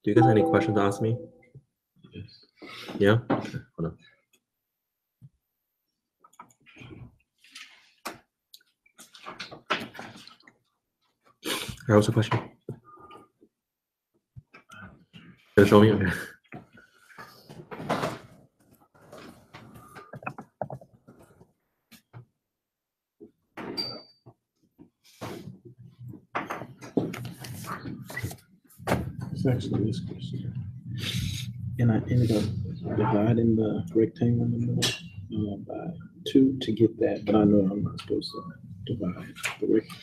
Do you guys have any questions to ask me? Yes. Yeah? Okay, hold on. What's the question? Can you show me? Okay. It's actually this question. And I ended up dividing the rectangle in the middle by 2 to get that, but I know I'm not supposed to divide the rectangle.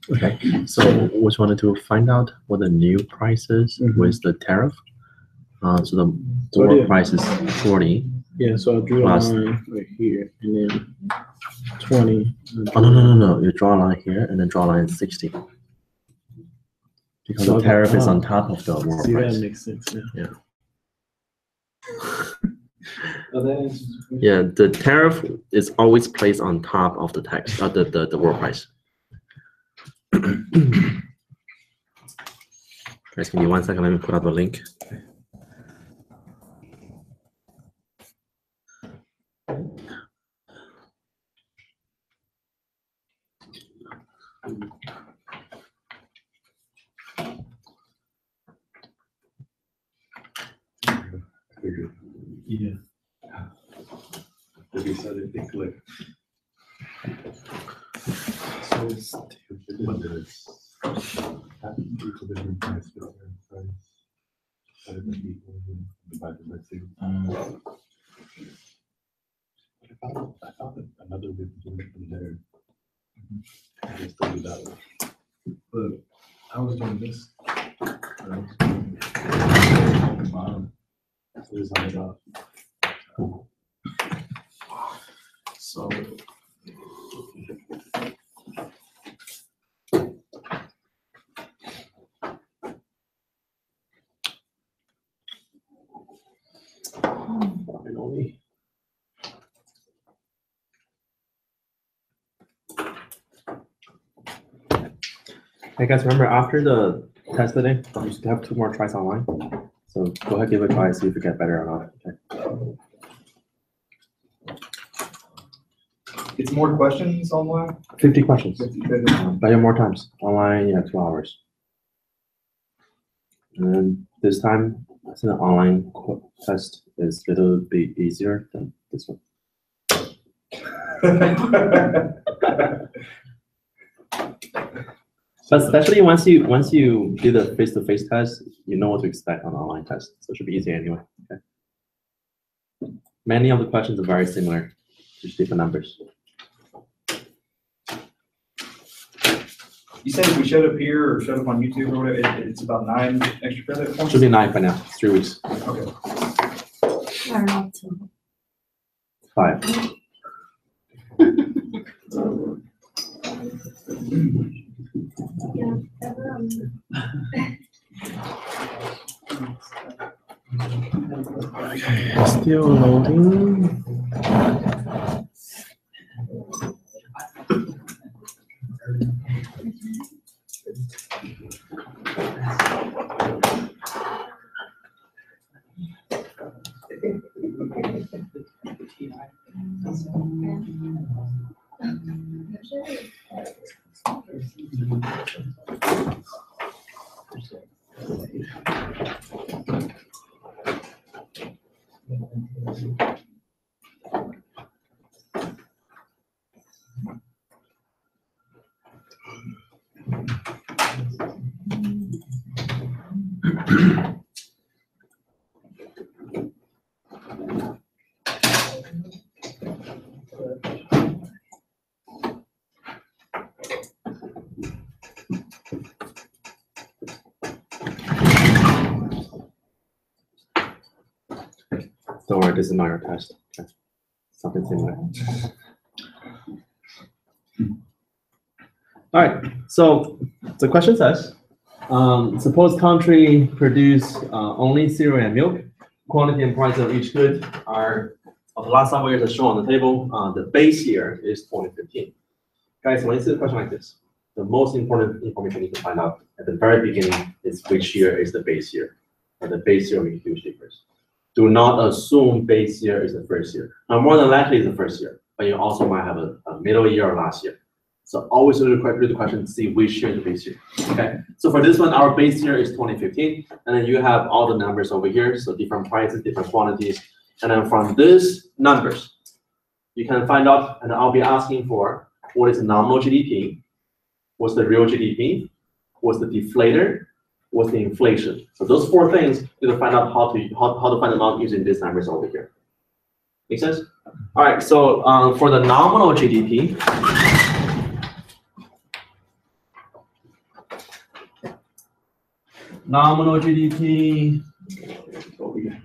Okay, so we just wanted to find out what the new price is with the tariff. So the work price is 40. Yeah, so I drew a line right here and then 20. Oh, no. You draw a line here and then draw a line at 60. Because the tariff is on top of the work price. That makes sense now. Yeah. Oh, Yeah, the tariff is always placed on top of the tax, the work price. Guys, give me 1 second. Let me put up the link. Yeah. If you said it, they click. So it's different price, different price. Divided by 2. I thought that another bit was from there. I just do that one. But I was doing this. Bottom. So it's on the top. So finally. Hey guys, remember after the test today, you still have 2 more tries online. So go ahead, give it a try, see if you get better or not. Okay. It's more questions online? 50 questions. 50. But you have more times. Online, you have 2 hours. And then this time, I think the online test is a little bit easier than this one. But especially once you do the face-to-face test, you know what to expect on the online test. So it should be easier anyway. Okay. Many of the questions are very similar, just different numbers. You said if we showed up here or showed up on YouTube or whatever, it's about 9 extra credit points? Should be 9 by now. It's 3 weeks. Okay. 5. Okay, still loading. Don't worry, this is not your test. Okay. Something similar. All right, so the question says, suppose country produce only cereal and milk. Quantity and price of each good are of the last several years as shown on the table. The base year is 2015. Guys, when you see a question like this, the most important information you need to find out at the very beginning is which year is the base year. and the base year will be a huge difference. Do not assume base year is the first year. Now, more than likely it's the first year, but you also might have a middle year or last year. So always read the question to see which year is the base year. Okay, so for this one, our base year is 2015, and then you have all the numbers over here, so different prices, different quantities, and then from these numbers, you can find out, and I'll be asking for what is the nominal GDP, what's the real GDP, what's the deflator, what's the inflation. So those four things, you can find out how to find them out using these numbers over here. Make sense? All right, so for the nominal GDP, nominal GDP, over here.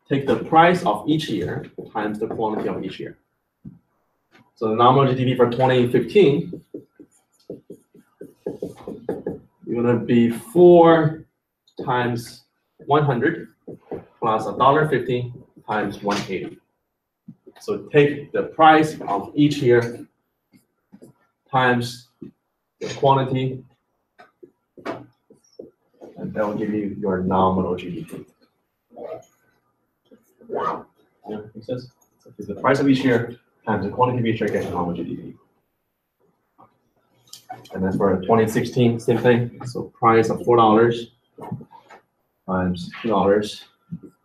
Take the price of each year times the quantity of each year. So the nominal GDP for 2015 is going to be 4 times 100 plus $1.50 times 180. So take the price of each year times the quantity, and that will give you your nominal GDP. Yeah, makes sense? So it's the price of each year times the quantity of each year gets nominal GDP. And then for 2016, same thing. So price of $4 times $2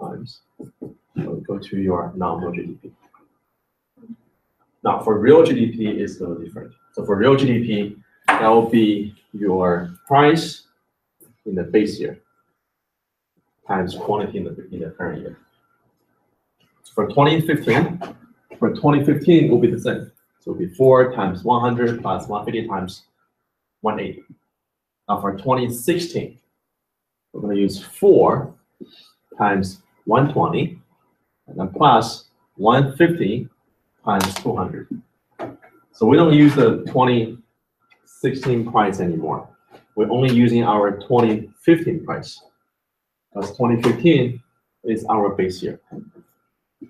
times, so go to your nominal GDP. Now for real GDP, it's a little different. So for real GDP, that will be your price in the base year times quantity in the current year. So for 2015, it will be the same. So it will be 4 times 100 plus 150 times 180. Now for 2016, we're going to use 4 times 120 and then plus 150 times 200. So we don't use the 2016 price anymore. We're only using our 2015 price, because 2015 is our base year. Then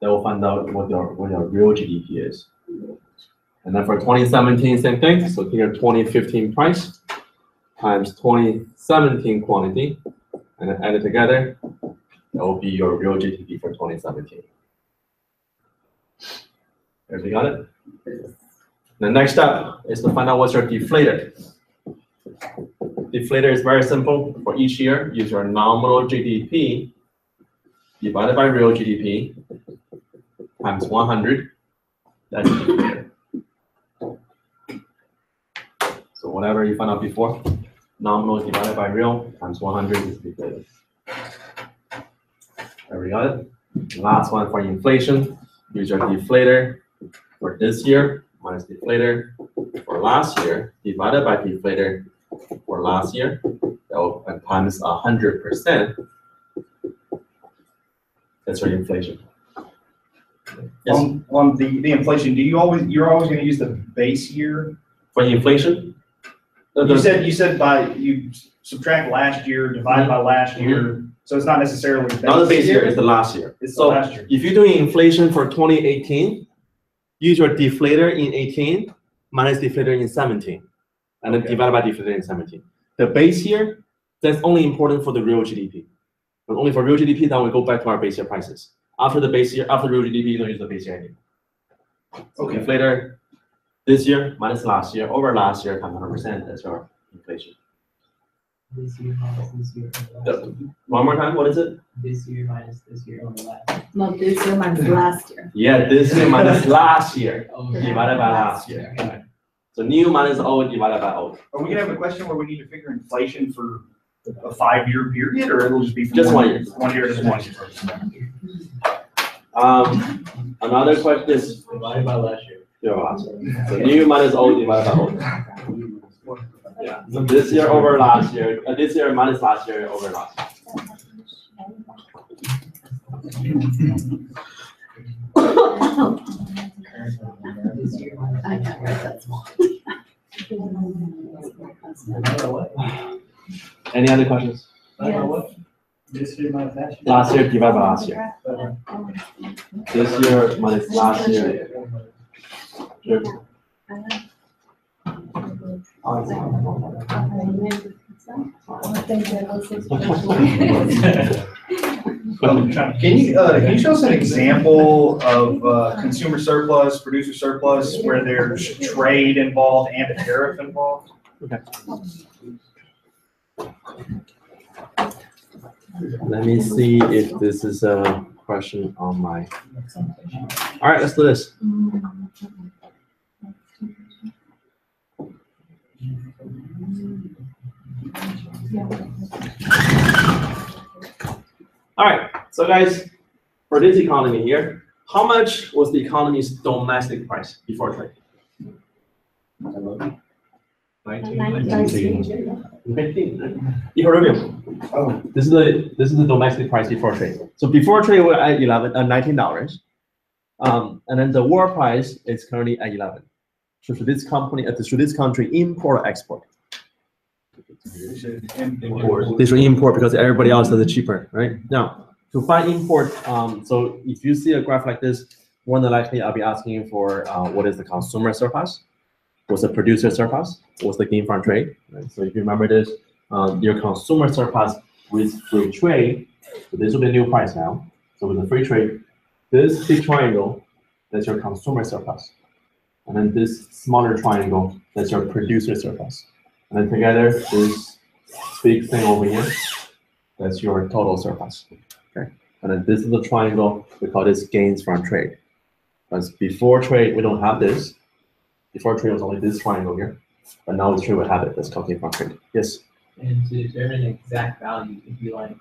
we'll find out what our real GDP is. And then for 2017, same thing. So take your 2015 price times 2017 quantity, and then add it together. That will be your real GDP for 2017. Everybody got it? The next step is to find out what's your deflator. Deflator is very simple. For each year, use your nominal GDP divided by real GDP times 100. That's deflator. So whatever you found out before, nominal divided by real times 100 is deflator. Everybody got it? Last one for inflation, use your deflator for this year minus deflator for last year divided by deflator for last year. That will times 100%. That's your inflation. Yes. On the inflation, you're always going to use the base year for inflation? You said you subtract last year, divide by last year, so it's not necessarily not the base year, it's the last year. It's so the last year. If you're doing inflation for 2018, use your deflator in 18 minus deflator in 17, and then divide by deflator in 17. The base year, that's only important for the real GDP. But only for real GDP, then we go back to our base year prices. After the base year, after real GDP, you don't use the base year anymore. So okay. Deflator this year minus last year over last year times 100%. That's your inflation. This year minus this year. One more time, what is it? This year minus this year over last. No, this year minus last year. Yeah, this year minus last year Okay. divided by last year. Okay. So new minus old divided by old. Are we gonna have a question where we need to figure inflation for a 5-year period, or it'll just be from Just 1 year. 1 year to 1 year? Another question is Divided by last year. So new minus old divided by old. Yeah. So this year over last year. This year minus last year over last This year minus. I can't write that small. Any other questions? Divided by what? This year minus last year. Last year divided by last year. This year minus last year. Sure. Can you show us an example of consumer surplus, producer surplus, where there's trade involved and a tariff involved? Let me see if this is a question on my. All right, let's do this. All right, so guys, for this economy here, how much was the economy's domestic price before trade? 15. Equilibrium. Oh. This is the domestic price before trade. So before trade we're at $19. And then the war price is currently at 11. So should this country import or export? They should import because everybody else does it cheaper, right? Now, to find import, so if you see a graph like this, more than likely I'll be asking you for what is the consumer surplus, what's the producer surplus, what's the gain from trade, right? So if you remember this, your consumer surplus with free trade, so this will be a new price now. So with the free trade, this big triangle, that's your consumer surplus. And then this smaller triangle, that's your producer surplus. And then together, this big thing over here, that's your total surplus. Okay. And then this is the triangle, we call this gains from trade. Because before trade, we don't have this. Before trade was only this triangle here. But now with trade, we have it. That's called gain from trade. Yes? And to determine the exact value, it'd be like,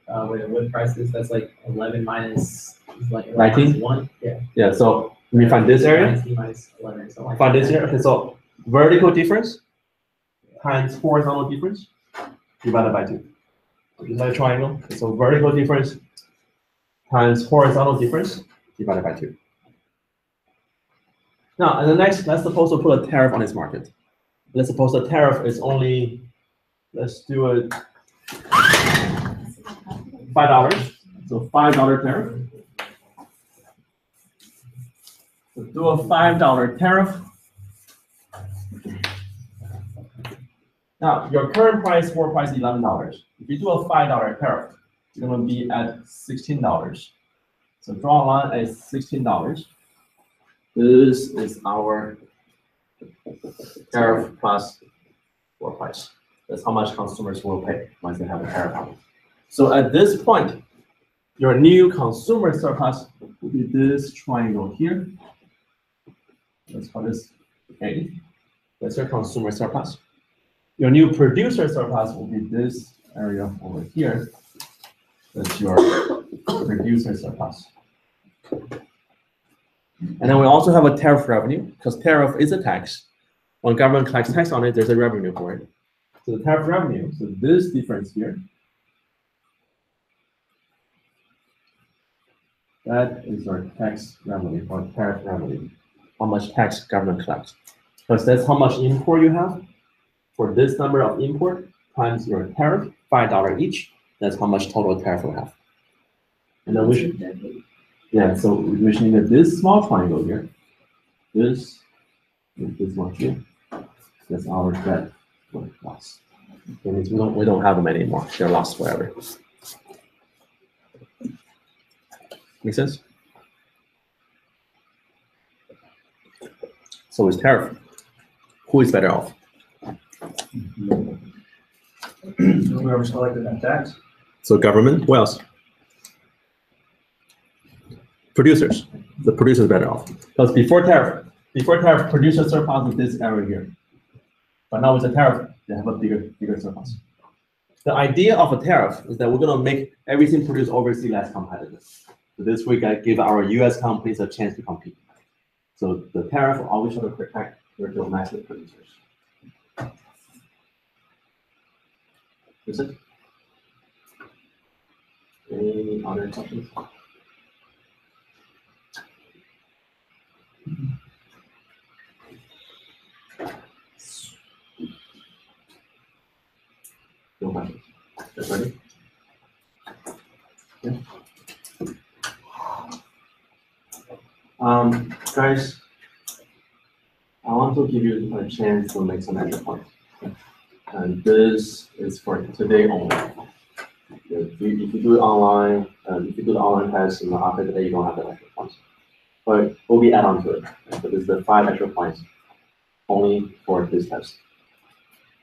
where the wood price is, that's like 11 minus, like 19? 1. Yeah. Yeah, so let me find this area. 19 minus 11 or something like Find that. this here. Okay, so vertical difference times horizontal difference divided by 2. Is that a triangle? Okay, so vertical difference times horizontal difference divided by 2. Now, and the next, let's suppose we put a tariff on this market. Let's suppose the tariff is only, let's do it $5. So $5 tariff. So do a $5 tariff. Now, your current price, floor price is $11. If you do a $5 tariff, you're going to be at $16. So draw a line at $16. This is our tariff plus floor price. That's how much consumers will pay once they have a tariff on it. So at this point, your new consumer surplus will be this triangle here. Let's call this A. That's your consumer surplus. Your new producer surplus will be this area over here. That's your producer surplus. And then we also have a tariff revenue, because tariff is a tax. When government collects tax on it, there's a revenue for it. So the tariff revenue, so this difference here, that is our tax revenue or tariff revenue. How much tax government collects. Because that's how much import you have. For this number of import times your tariff, $5 each, that's how much total tariff we have. And then we should, yeah, so we should need this small triangle here. This one here. That's our debt loss. That means we don't have them anymore. They're lost forever. Make sense? So with tariff, who is better off? Whoever's collecting that tax. So government, who else? Producers. The producer is better off. Because before tariff, producer surplus is this area here. But now with the tariff, they have a bigger surplus. The idea of a tariff is that we're going to make everything produced overseas less competitive. So this way, give our US companies a chance to compete. So the tariff will always try to protect your domestic producers. Is it? Any other questions? No questions. Just ready? Yeah. Guys, I want also give you a chance to make some extra points. And this is for today only. If you do it online, if you do the online test, and after the day you don't have the extra points. But we'll be add on to it. So this is the 5 extra points only for this test.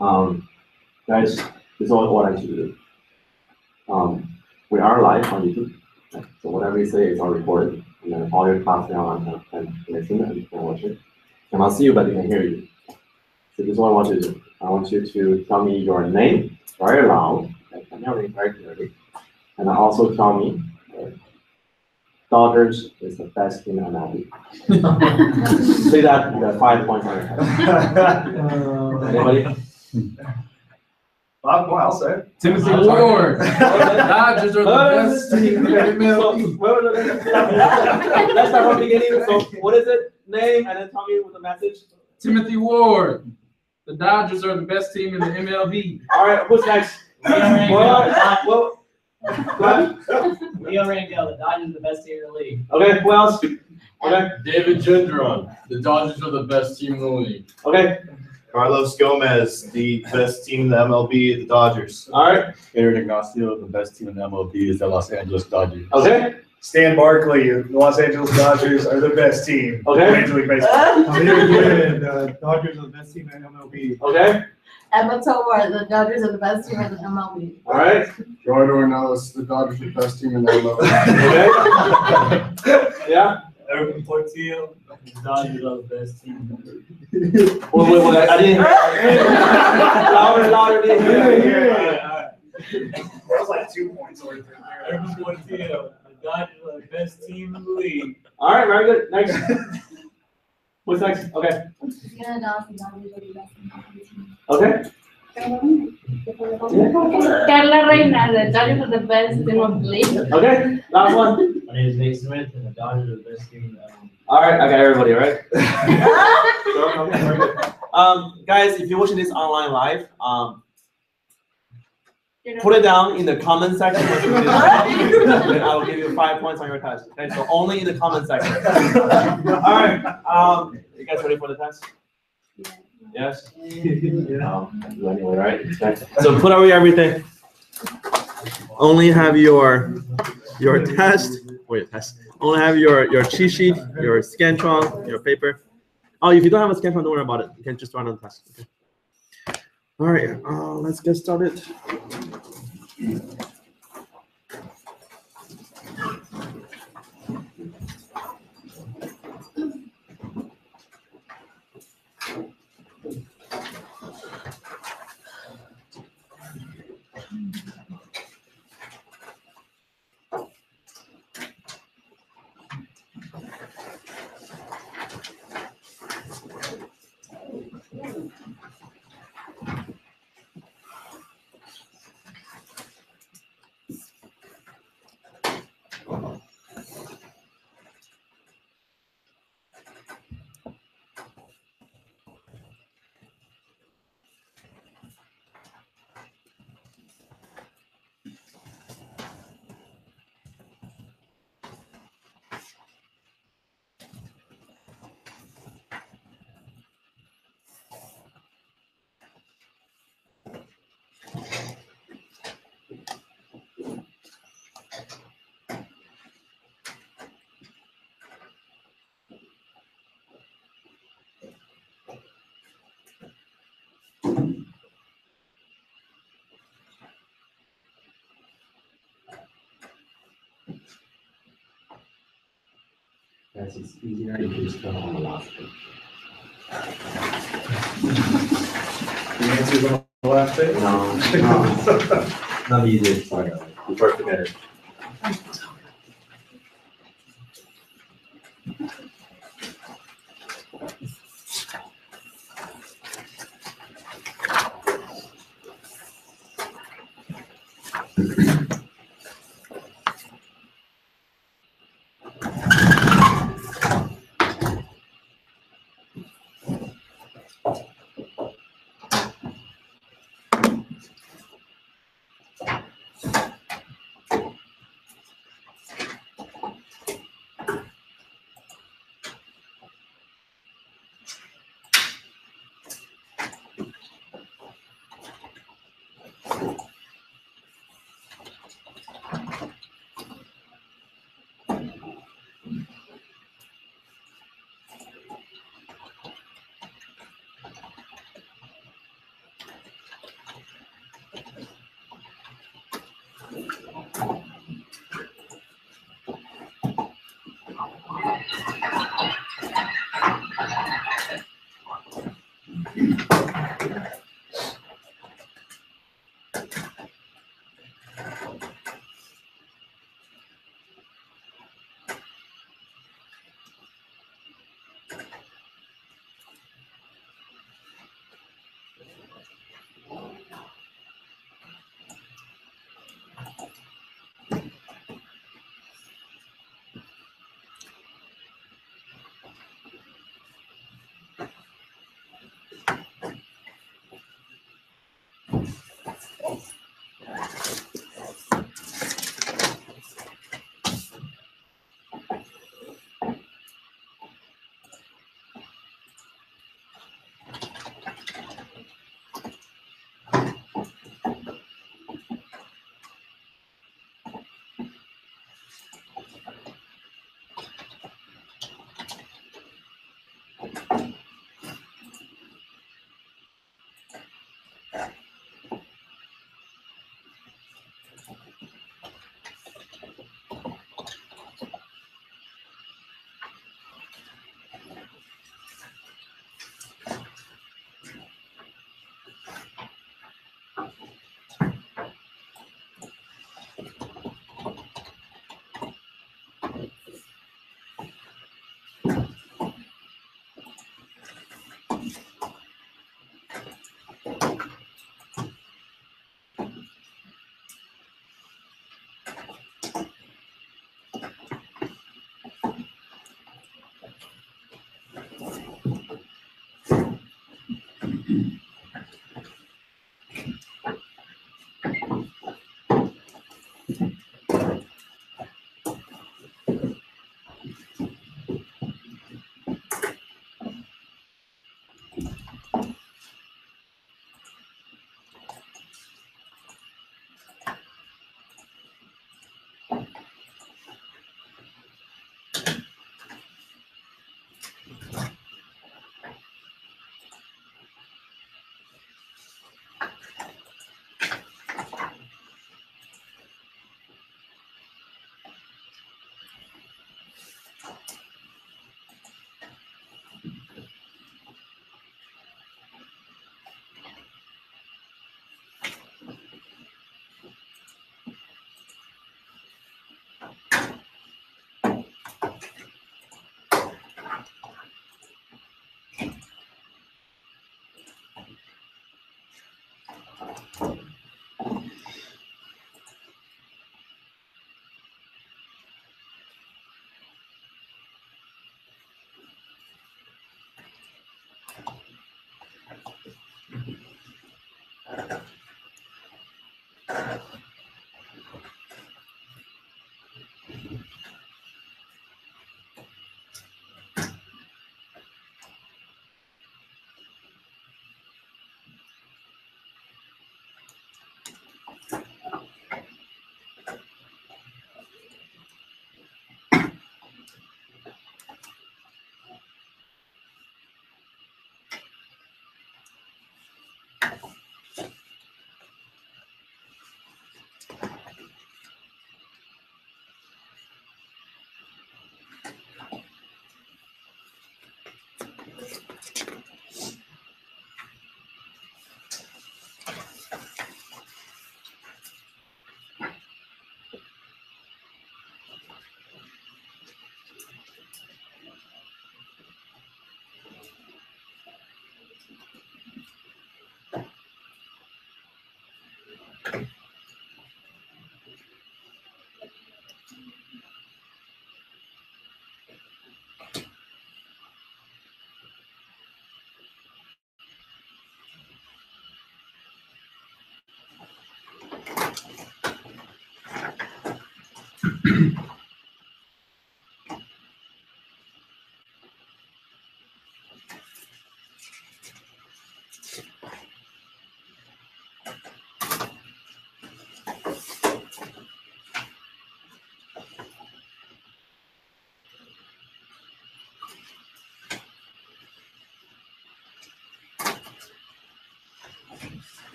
Guys, this is what I should do. We are live on YouTube, so whatever you say is all recorded, and then all your class online can listen and you can watch it. Cannot see you, but they can hear you. So this is what I want you to do. I want you to tell me your name very loud, like I'm hearing very clearly, and also tell me Dodgers is the best team in MLB. Say that, you got 5 points on your head. Anybody? Well, I'll say it. Timothy Ward. Dodgers are the best team in MLB. Let's start from the beginning. So, what is it? Name, and then tell me with the message. Timothy Ward. The Dodgers are the best team in the MLB. All right, who's next? Well, Leo Rangel, the Dodgers are the best team in the league. okay, who else? Okay, David Gendron. The Dodgers are the best team in the league. okay, Carlos Gomez, the best team in the MLB, the Dodgers. all right, Aaron Ignacio, the best team in the MLB is the Los Angeles Dodgers. okay, Stan Barkley, the Los Angeles Dodgers are the best team. Okay. Major League Baseball. The Dodgers are the best team in MLB. okay, Emma Tovar, the Dodgers are the best team in the MLB. all right, Jordan Ornelas, the Dodgers are the best team in the MLB. okay, yeah. Evan Portillo. The Dodgers are the best team. Wait, I didn't hear. Louder, didn't hear. That was like 2 points worth right there. Evan Portillo, the Dodgers are the best team in the league. All right, very good. Next. Who's next? Okay, Christina Dawson, Dodgers are the best team. okay. Carla Reina, the Dodgers are the best team of the league. Okay, last one. My name is Nate Smith, and the Dodgers are the best team in the league. All right, I got everybody, all right? Sure, okay, very good. Guys, if you're watching this online live, put it down in the comment section. Then I will give you 5 points on your test. Okay, so only in the comment section. All right, you guys ready for the test? Yes? Anyway, right? Okay. So put away everything. Only have your test. Wait, test. Only have your cheat sheet, your Scantron, your paper. Oh, if you don't have a Scantron, don't worry about it. You can just run on the test. Okay. All right, let's get started. Guys, it's easier if you just go on the last page. The answer's on the last page? No, not easy. Sorry, you first forget it.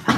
Bye.